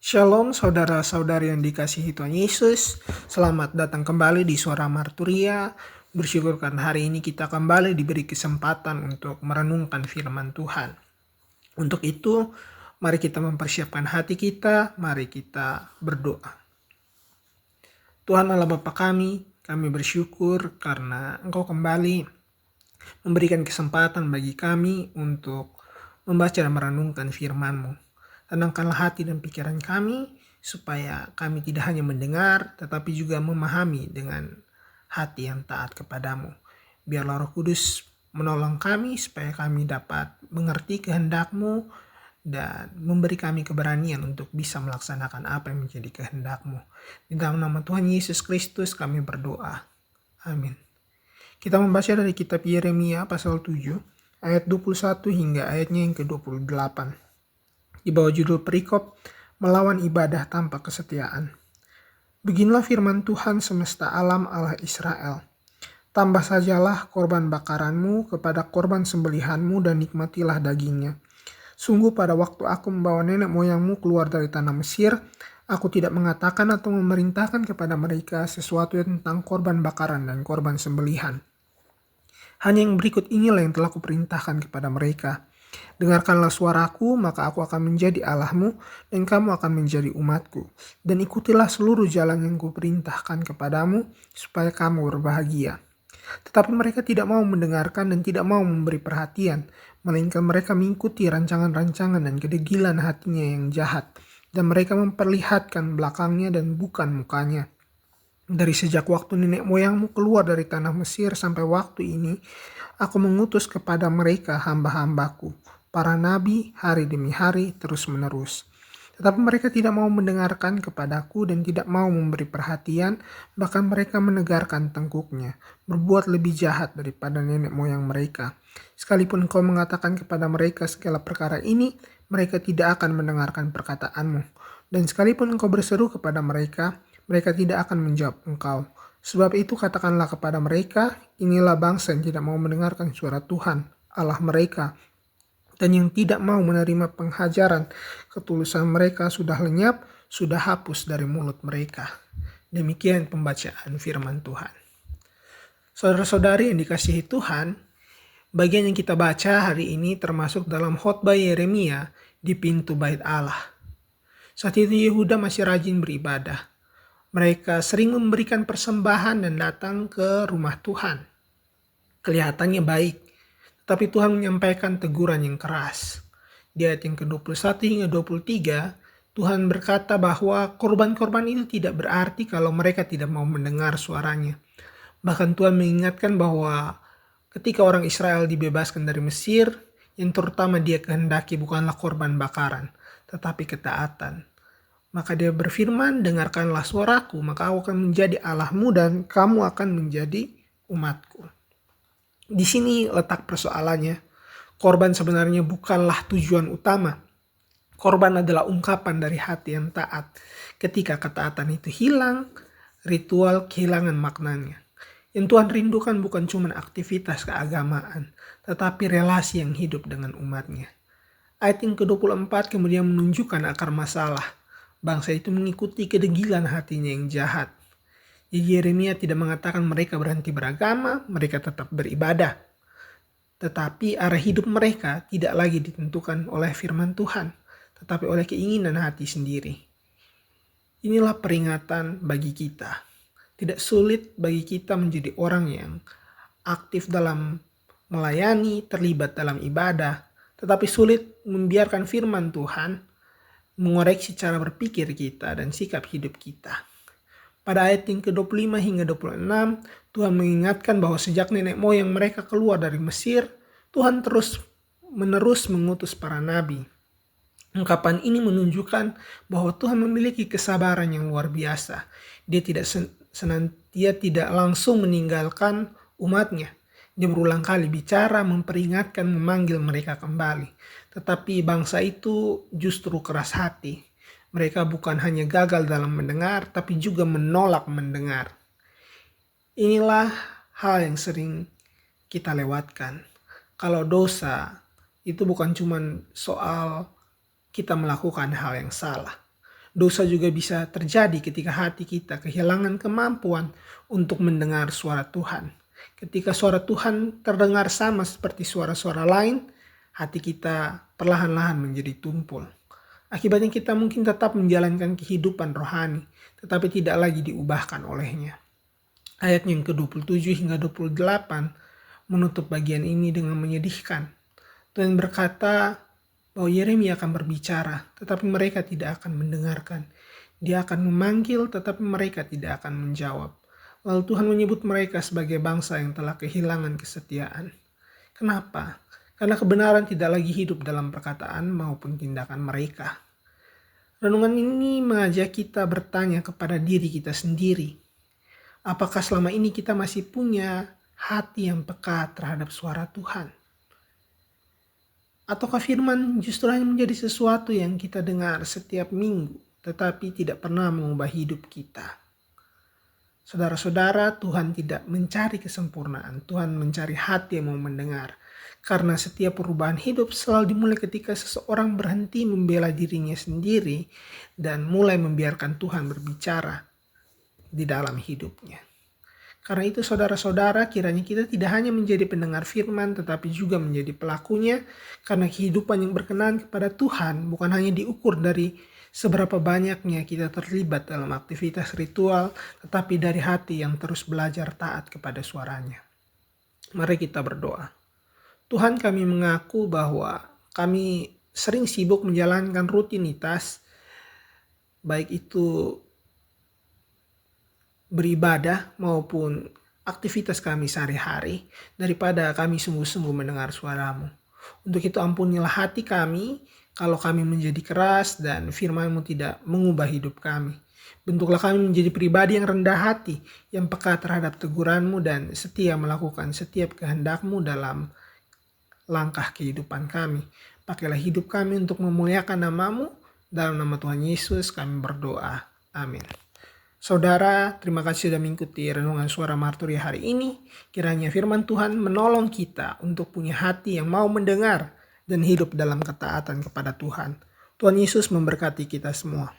Shalom saudara-saudari yang dikasihi Tuhan Yesus. Selamat datang kembali di Suara Marturia. Bersyukur karena hari ini kita kembali diberi kesempatan untuk merenungkan firman Tuhan. Untuk itu, mari kita mempersiapkan hati kita, mari kita berdoa. Tuhan Allah Bapa kami bersyukur karena Engkau kembali memberikan kesempatan bagi kami untuk membaca dan merenungkan firman-Mu. Tenangkanlah hati dan pikiran kami, supaya kami tidak hanya mendengar, tetapi juga memahami dengan hati yang taat kepadamu. Biarlah Roh Kudus menolong kami, supaya kami dapat mengerti kehendak-Mu, dan memberi kami keberanian untuk bisa melaksanakan apa yang menjadi kehendak-Mu. Di dalam nama Tuhan Yesus Kristus kami berdoa. Amin. Kita membaca dari kitab Yeremia pasal 7, ayat 21 hingga ayatnya yang ke-28. Di bawah judul perikop, melawan ibadah tanpa kesetiaan. Beginilah firman Tuhan semesta alam Allah Israel. Tambah sajalah korban bakaranmu kepada korban sembelihanmu dan nikmatilah dagingnya. Sungguh pada waktu aku membawa nenek moyangmu keluar dari tanah Mesir, aku tidak mengatakan atau memerintahkan kepada mereka sesuatu tentang korban bakaran dan korban sembelihan. Hanya yang berikut inilah yang telah kuperintahkan kepada mereka. Dengarkanlah suaraku, maka aku akan menjadi Allahmu, dan kamu akan menjadi umatku. Dan ikutilah seluruh jalan yang kuperintahkan kepadamu, supaya kamu berbahagia. Tetapi mereka tidak mau mendengarkan dan tidak mau memberi perhatian, melainkan mereka mengikuti rancangan-rancangan dan kedegilan hatinya yang jahat, dan mereka memperlihatkan belakangnya dan bukan mukanya. Dari sejak waktu nenek moyangmu keluar dari tanah Mesir sampai waktu ini, aku mengutus kepada mereka hamba-hambaku, para nabi hari demi hari terus menerus. Tetapi mereka tidak mau mendengarkan kepadaku dan tidak mau memberi perhatian, bahkan mereka menegarkan tengkuknya, berbuat lebih jahat daripada nenek moyang mereka. Sekalipun engkau mengatakan kepada mereka segala perkara ini, mereka tidak akan mendengarkan perkataanmu. Dan sekalipun engkau berseru kepada mereka, mereka tidak akan menjawab engkau. Sebab itu katakanlah kepada mereka, inilah bangsa yang tidak mau mendengarkan suara Tuhan, Allah mereka, dan yang tidak mau menerima penghajaran. Ketulusan mereka sudah lenyap, sudah hapus dari mulut mereka. Demikian pembacaan firman Tuhan. Saudara-saudari yang dikasihi Tuhan, bagian yang kita baca hari ini termasuk dalam khotbah Yeremia di pintu bait Allah. Saat itu Yehuda masih rajin beribadah. Mereka sering memberikan persembahan dan datang ke rumah Tuhan. Kelihatannya baik, tapi Tuhan menyampaikan teguran yang keras. Di ayat yang ke-21 hingga 23, Tuhan berkata bahwa korban-korban itu tidak berarti kalau mereka tidak mau mendengar suaranya. Bahkan Tuhan mengingatkan bahwa ketika orang Israel dibebaskan dari Mesir, yang terutama dia kehendaki bukanlah korban bakaran, tetapi ketaatan. Maka dia berfirman, dengarkanlah suaraku, maka aku akan menjadi Allahmu dan kamu akan menjadi umatku. Di sini letak persoalannya. Korban sebenarnya bukanlah tujuan utama. Korban adalah ungkapan dari hati yang taat. Ketika ketaatan itu hilang, ritual kehilangan maknanya. Yang Tuhan rindukan bukan cuma aktivitas keagamaan, tetapi relasi yang hidup dengan umatnya. Ayat yang ke-24 kemudian menunjukkan akar masalah. Bangsa itu mengikuti kedegilan hatinya yang jahat. Jadi Yeremia tidak mengatakan mereka berhenti beragama, mereka tetap beribadah. Tetapi arah hidup mereka tidak lagi ditentukan oleh firman Tuhan, tetapi oleh keinginan hati sendiri. Inilah peringatan bagi kita. Tidak sulit bagi kita menjadi orang yang aktif dalam melayani, terlibat dalam ibadah, tetapi sulit membiarkan firman Tuhan mengoreksi cara berpikir kita dan sikap hidup kita. Pada ayat yang ke-25 hingga 26, Tuhan mengingatkan bahwa sejak nenek moyang mereka keluar dari Mesir, Tuhan terus-menerus mengutus para nabi. Ungkapan ini menunjukkan bahwa Tuhan memiliki kesabaran yang luar biasa. Dia tidak langsung meninggalkan umatnya. Dia berulang kali bicara, memperingatkan, memanggil mereka kembali. Tetapi bangsa itu justru keras hati. Mereka bukan hanya gagal dalam mendengar, tapi juga menolak mendengar. Inilah hal yang sering kita lewatkan. Kalau dosa itu bukan cuma soal kita melakukan hal yang salah. Dosa juga bisa terjadi ketika hati kita kehilangan kemampuan untuk mendengar suara Tuhan. Ketika suara Tuhan terdengar sama seperti suara-suara lain, hati kita perlahan-lahan menjadi tumpul. Akibatnya kita mungkin tetap menjalankan kehidupan rohani, tetapi tidak lagi diubahkan olehnya. Ayat yang ke-27 hingga 28 menutup bagian ini dengan menyedihkan. Tuhan berkata bahwa Yeremia akan berbicara, tetapi mereka tidak akan mendengarkan. Dia akan memanggil, tetapi mereka tidak akan menjawab. Lalu Tuhan menyebut mereka sebagai bangsa yang telah kehilangan kesetiaan. Kenapa? Karena kebenaran tidak lagi hidup dalam perkataan maupun tindakan mereka. Renungan ini mengajak kita bertanya kepada diri kita sendiri. Apakah selama ini kita masih punya hati yang peka terhadap suara Tuhan? Ataukah firman justru hanya menjadi sesuatu yang kita dengar setiap minggu, tetapi tidak pernah mengubah hidup kita? Saudara-saudara, Tuhan tidak mencari kesempurnaan. Tuhan mencari hati yang mau mendengar. Karena setiap perubahan hidup selalu dimulai ketika seseorang berhenti membela dirinya sendiri dan mulai membiarkan Tuhan berbicara di dalam hidupnya. Karena itu saudara-saudara, kiranya kita tidak hanya menjadi pendengar firman tetapi juga menjadi pelakunya, karena kehidupan yang berkenan kepada Tuhan bukan hanya diukur dari seberapa banyaknya kita terlibat dalam aktivitas ritual, tetapi dari hati yang terus belajar taat kepada suaranya. Mari kita berdoa. Tuhan, kami mengaku bahwa kami sering sibuk menjalankan rutinitas, baik itu beribadah maupun aktivitas kami sehari-hari, daripada kami sungguh-sungguh mendengar suara-Mu. Untuk itu ampunilah hati kami kalau kami menjadi keras dan firman-Mu tidak mengubah hidup kami. Bentuklah kami menjadi pribadi yang rendah hati, yang peka terhadap teguran-Mu dan setia melakukan setiap kehendak-Mu dalam langkah kehidupan kami. Pakailah hidup kami untuk memuliakan nama-Mu. Dalam nama Tuhan Yesus kami berdoa. Amin. Saudara, terima kasih sudah mengikuti renungan suara Marturia hari ini. Kiranya firman Tuhan menolong kita untuk punya hati yang mau mendengar dan hidup dalam ketaatan kepada Tuhan. Tuhan Yesus memberkati kita semua.